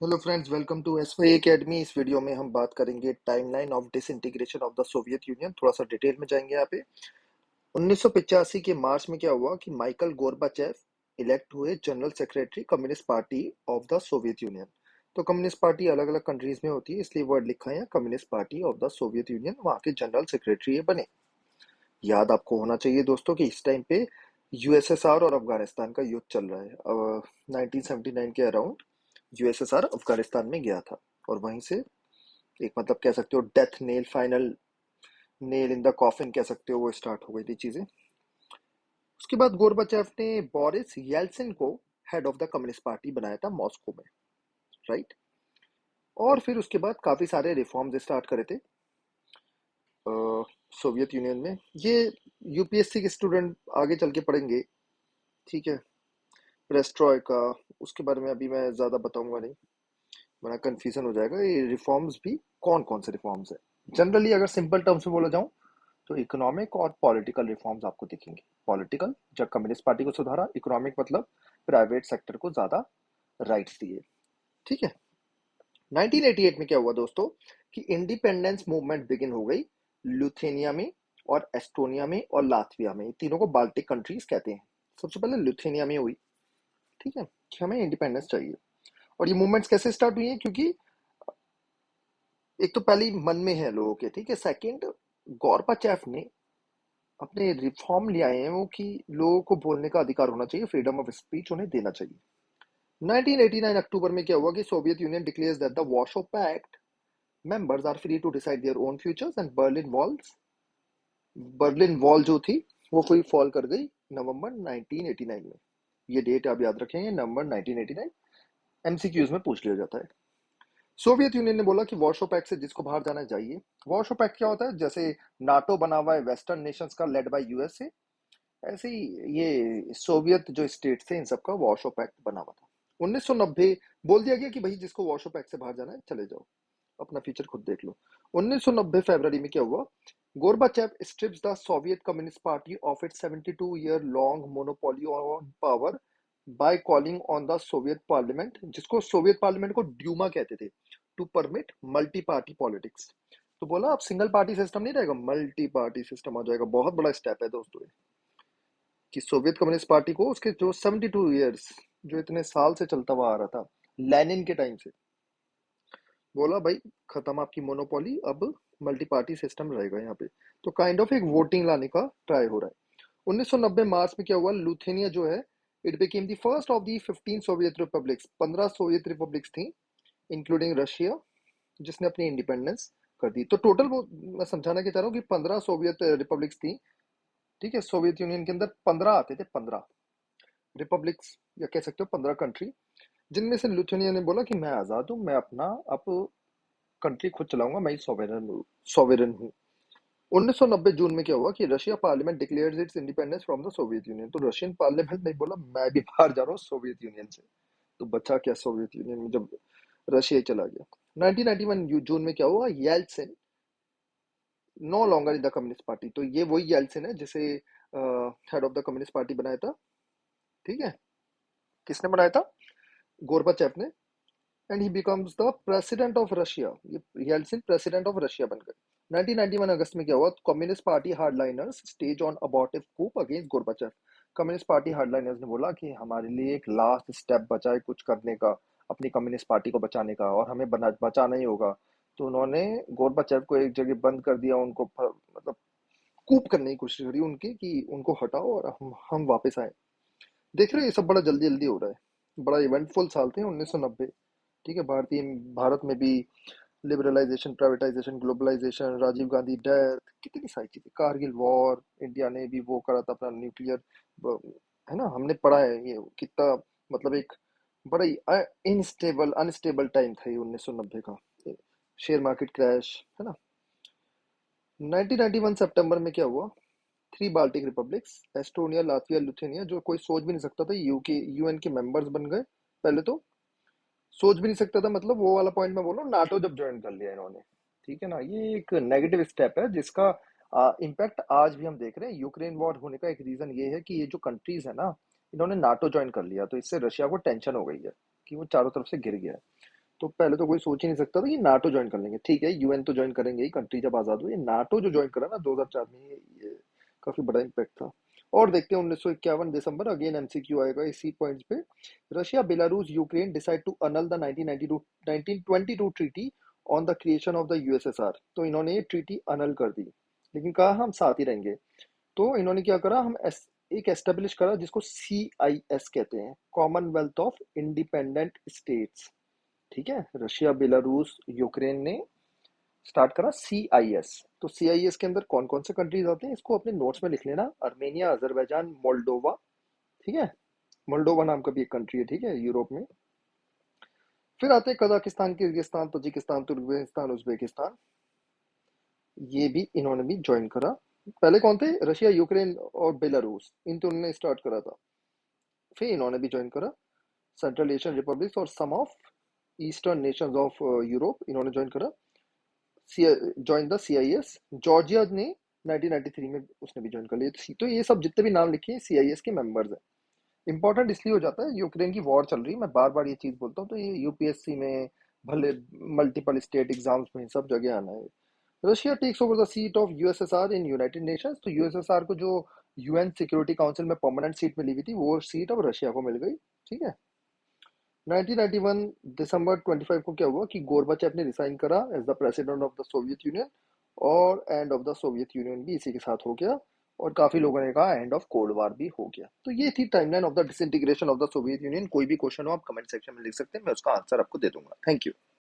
Hello friends, welcome to SY academy. इस video में हम बात करेंगे timeline of disintegration of the Soviet Union. थोड़ा सा डिटेल में जाएंगे यहाँ पे। 1985 के मार्च में क्या हुआ कि माइकल गोर्बाचेव इलेक्ट हुए general secretary communist party of the Soviet union. तो कम्युनिस्ट पार्टी अलग अलग कंट्रीज में होती है, इसलिए वर्ड लिखा है communist party of the Soviet union. वहाँ के जनरल सेक्रेटरी ये बने। याद आपको होना चाहिए दोस्तों कि इस टाइम पे यूएसएसआर और अफगानिस्तान का युद्ध चल रहा है। 1979 के अराउंड यूएसएसआर अफगानिस्तान में गया था, और वहीं से एक मतलब कह सकते हो death nail, final nail in the coffin कह सकते हो, वो स्टार्ट हो गई थी चीजें। उसके बाद गोरबाचेव ने बोरिस येल्सिन को head of the communist party बनाया था मॉस्को में, राइट। और फिर उसके बाद काफी सारे रिफॉर्म्स स्टार्ट करे थे सोवियत यूनियन में। ये यूपीएससी के स्टूडेंट आगे चल के पढ़ेंगे, ठीक है। पेरेस्ट्रॉय का, उसके बारे में अभी मैं ज्यादा बताऊंगा नहीं, वरना कंफ्यूजन हो जाएगा। ये रिफॉर्म्स भी कौन कौन से रिफॉर्म्स है, जनरली अगर सिंपल टर्म्स में बोला जाऊं तो इकोनॉमिक और पॉलिटिकल रिफॉर्म्स आपको दिखेंगे। पॉलिटिकल जब कम्युनिस्ट पार्टी को सुधारा, इकोनॉमिक मतलब प्राइवेट सेक्टर को ज्यादा राइट्स दिए, ठीक है। 1988 में क्या हुआ दोस्तों कि इंडिपेंडेंस मूवमेंट बिगिन हो गई लिथुआनिया में और एस्टोनिया में और लातविया में। तीनों को बाल्टिक कंट्रीज कहते हैं। सबसे पहले लिथुआनिया में हुई, ठीक है, कि हमें इंडिपेंडेंस चाहिए। और ये मूवमेंट्स कैसे स्टार्ट हुई है, क्योंकि एक तो पहले ही मन में है लोगों के, ठीक है। सेकंड, गोर्बाचेफ ने अपने रिफॉर्म ले आए हैं वो कि लोगों को बोलने का अधिकार होना चाहिए, फ्रीडम ऑफ स्पीच उन्हें देना चाहिए। 1989 अक्टूबर में क्या हुआ कि Soviet Union declares that the Warsaw Pact members are free to decide their own futures and Berlin wall जो थी वो फिर फॉल कर गई नवंबर 1989 में। ये डेट आप याद रखेंगे, नवंबर 1989। एमसीक्यूज में पूछ लिया जाता है। सोवियत यूनियन ने बोला कि वॉर्सो पैक्ट से जिसको बाहर जाना चाहिए। वॉर्सो पैक्ट क्या होता है, जैसे नाटो बना हुआ है वेस्टर्न नेशंस का लेड बाय यूएसए, ऐसे ही ये सोवियत जो स्टेट थे इन सबका वॉर्सो पैक्ट बना हुआ था। 1990 बोल दिया गया कि भाई जिसको वॉर्सो पैक्ट से बाहर जाना है चले जाओ, अपना फ्यूचर खुद देख लो। 1990 फरवरी में क्या हुआ, Gorbachev strips the Soviet communist party of its 72 year long monopoly on power by calling on the Soviet parliament, जिसको सोवियत पार्लियामेंट को ड्यूमा कहते थे, to permit multi party politics. तो बोला अब सिंगल पार्टी सिस्टम नहीं रहेगा, मल्टी पार्टी सिस्टम आ जाएगा। बहुत बड़ा स्टेप है दोस्तों ये, कि सोवियत कम्युनिस्ट पार्टी को उसके जो 72 ईयर्स, जो इतने साल से चलता हुआ आ रहा था लेनिन के टाइम से, बोला भाई खत्म आपकी मोनोपोली, अब मल्टी पार्टी सिस्टम रहेगा यहाँ पे। तो काइंड ऑफ एक वोटिंग लाने का ट्राई हो रहा है। 1990 मार्च में क्या हुआ, लुथेनिया जो है it became the first of the 15 Soviet republics. 15 Soviet republics थी इंक्लूडिंग रशिया, जिसने अपनी इंडिपेंडेंस कर दी। तो टोटल वो मैं समझाना क्या चाह रहा हूँ कि 15 सोवियत रिपब्लिक्स थी, ठीक है। सोवियत यूनियन के अंदर 15 आते थे, 15 रिपब्लिक्स या कह सकते हो 15 कंट्री, जिनमें से लिथुआनिया ने बोला कि मैं आजाद हूँ, मैं अपना अब कंट्री खुद चलाऊंगा, मैं ही सॉवेरन हूँ। 1990 जून में क्या हुआ कि Russia parliament declares it's independence from the Soviet union. तो रशियन पार्लियामेंट ने बोला मैं भी बाहर जा रहा हूँ सोवियत यूनियन से। तो बचा क्या सोवियत यूनियन में जब रशिया ही चला गया। 1991 जून में क्या हुआ, Yeltsin no longer in the communist party. तो ये वही येल्सिन है जिसे head of the communist party बनाया था, ठीक है। किसने बनाया था, गोरबाचेव ने। And he becomes the president of Russia. ये येल्सिन प्रेसिडेंट ऑफ रशिया बन गए। 1991 अगस्त में क्या हुआ, communist party hardliners stage on abortive coup against Gorbachev. Communist party hardliners ने बोला कि हमारे लिए एक लास्ट स्टेप बचा है कुछ करने का, अपनी कम्युनिस्ट पार्टी को बचाने का, और हमें बचाना ही होगा। तो उन्होंने गोरबाचेव को एक जगह बंद कर दिया, उनको मतलब कूप करने की कोशिश करी उनकी कि उनको हटाओ और हम वापस आए। देख रहे हो ये सब बड़ा जल्दी जल्दी हो रहा है। बड़ा इवेंटफुल साल थे 1990, ठीक है। भारत में भी liberalisation, privatisation, globalisation, Rajiv Gandhi death, कितनी सारी चीजें, कारगिल वॉर, इंडिया ने भी वो करा था अपना न्यूक्लियर, है ना। हमने पढ़ा है ये कितना, मतलब एक बड़ा ही इनस्टेबल अनस्टेबल टाइम था ये 1990 का। शेयर मार्केट क्रैश, है ना। 1991 सितंबर में क्या हुआ, three Baltic republics Estonia, Latvia, Lithuania, जो कोई सोच भी नहीं सकता था यूके यूएन के मेंबर्स बन गए। पहले तो सोच भी नहीं सकता था, मतलब वो वाला पॉइंट मैं बोल रहा हूँ, नाटो जब ज्वाइन कर लिया इन्होंने, ठीक है ना। ये एक नेगेटिव स्टेप है जिसका इम्पैक्ट आज भी हम देख रहे हैं। यूक्रेन वॉर होने का एक रीजन ये है कि ये जो कंट्रीज है ना, इन्होंने नाटो ज्वाइन कर लिया, तो इससे रशिया को टेंशन हो गई है कि वो चारों तरफ से गिर गया है। तो पहले तो कोई सोच ही नहीं सकता था कि नाटो ज्वाइन कर लेंगे। ठीक है, यूएन तो ज्वाइन करेंगे ही, कंट्री जब आजाद हुई। नाटो जो ज्वाइन करा ना 2004 में, ये काफी बड़ा इम्पैक्ट था। और देखते हैं 1951 दिसंबर, अगेन एमसीक्यू आएगा इसी पॉइंट्स पे। Russia, Belarus, Ukraine decide to annul the 1992 1922 treaty on the creation of the USSR. तो इन्होंने ये ट्रीटी अनल कर दी, लेकिन कहा हम साथ ही रहेंगे। तो इन्होंने क्या करा, एक एस्टेब्लिश करा जिसको CIS कहते हैं, कॉमनवेल्थ ऑफ इंडिपेंडेंट स्टेट्स। ठीक है, रशिया, बेलारूस, यूक्रेन ने स्टार्ट करा CIS। तो CIS के अंदर कौन कौन से कंट्रीज आते हैं, इसको अपने नोट्स में लिख लेना। Armenia, Azerbaijan, Moldova. ठीक है, मोल्डोवा नाम का भी एक कंट्री है, ठीक है, यूरोप में। फिर आते हैं Kazakhstan, Kyrgyzstan, Tajikistan, Turkmenistan, Uzbekistan. ये भी इन्होंने भी ज्वाइन करा। पहले कौन थे, रशिया, यूक्रेन और बेलारूस, इन तीनों ने स्टार्ट करा था। फिर इन्होंने भी ज्वाइन करा। सेंट्रल एशियन रिपब्लिक्स और some of eastern nations of Europe, इन्होंने ज्वाइन करा, ज्वाइन द CIS। जॉर्जिया ने 1993 में उसने भी ज्वाइन कर लिया। तो ये सब जितने भी नाम लिखे हैं CIS के मेंबर्स हैं। इंपॉर्टेंट इसलिए हो जाता है, यूक्रेन की वॉर चल रही है, मैं बार बार ये चीज बोलता हूँ, तो ये UPSC में, भले मल्टीपल स्टेट एग्जाम्स में, सब जगह आना है। Russia takes over the seat of USSR in United Nations. तो यूएसएसआर को जो UN सिक्योरिटी काउंसिल में परमानेंट सीट मिली हुई थी, वो सीट अब रशिया को मिल गई। ठीक है, 1991 दिसंबर 25 को क्या हुआ कि गोरबाचेव ने रिसाइन करा as the president of the Soviet union, और end of the Soviet union भी इसी के साथ हो गया। और काफी लोगों ने कहा एंड ऑफ कोल्ड वार भी हो गया। तो ये थी timeline of the disintegration of the Soviet union. कोई भी क्वेश्चन हो आप कमेंट सेक्शन में लिख सकते हैं, मैं उसका आंसर आपको दे दूंगा। Thank you.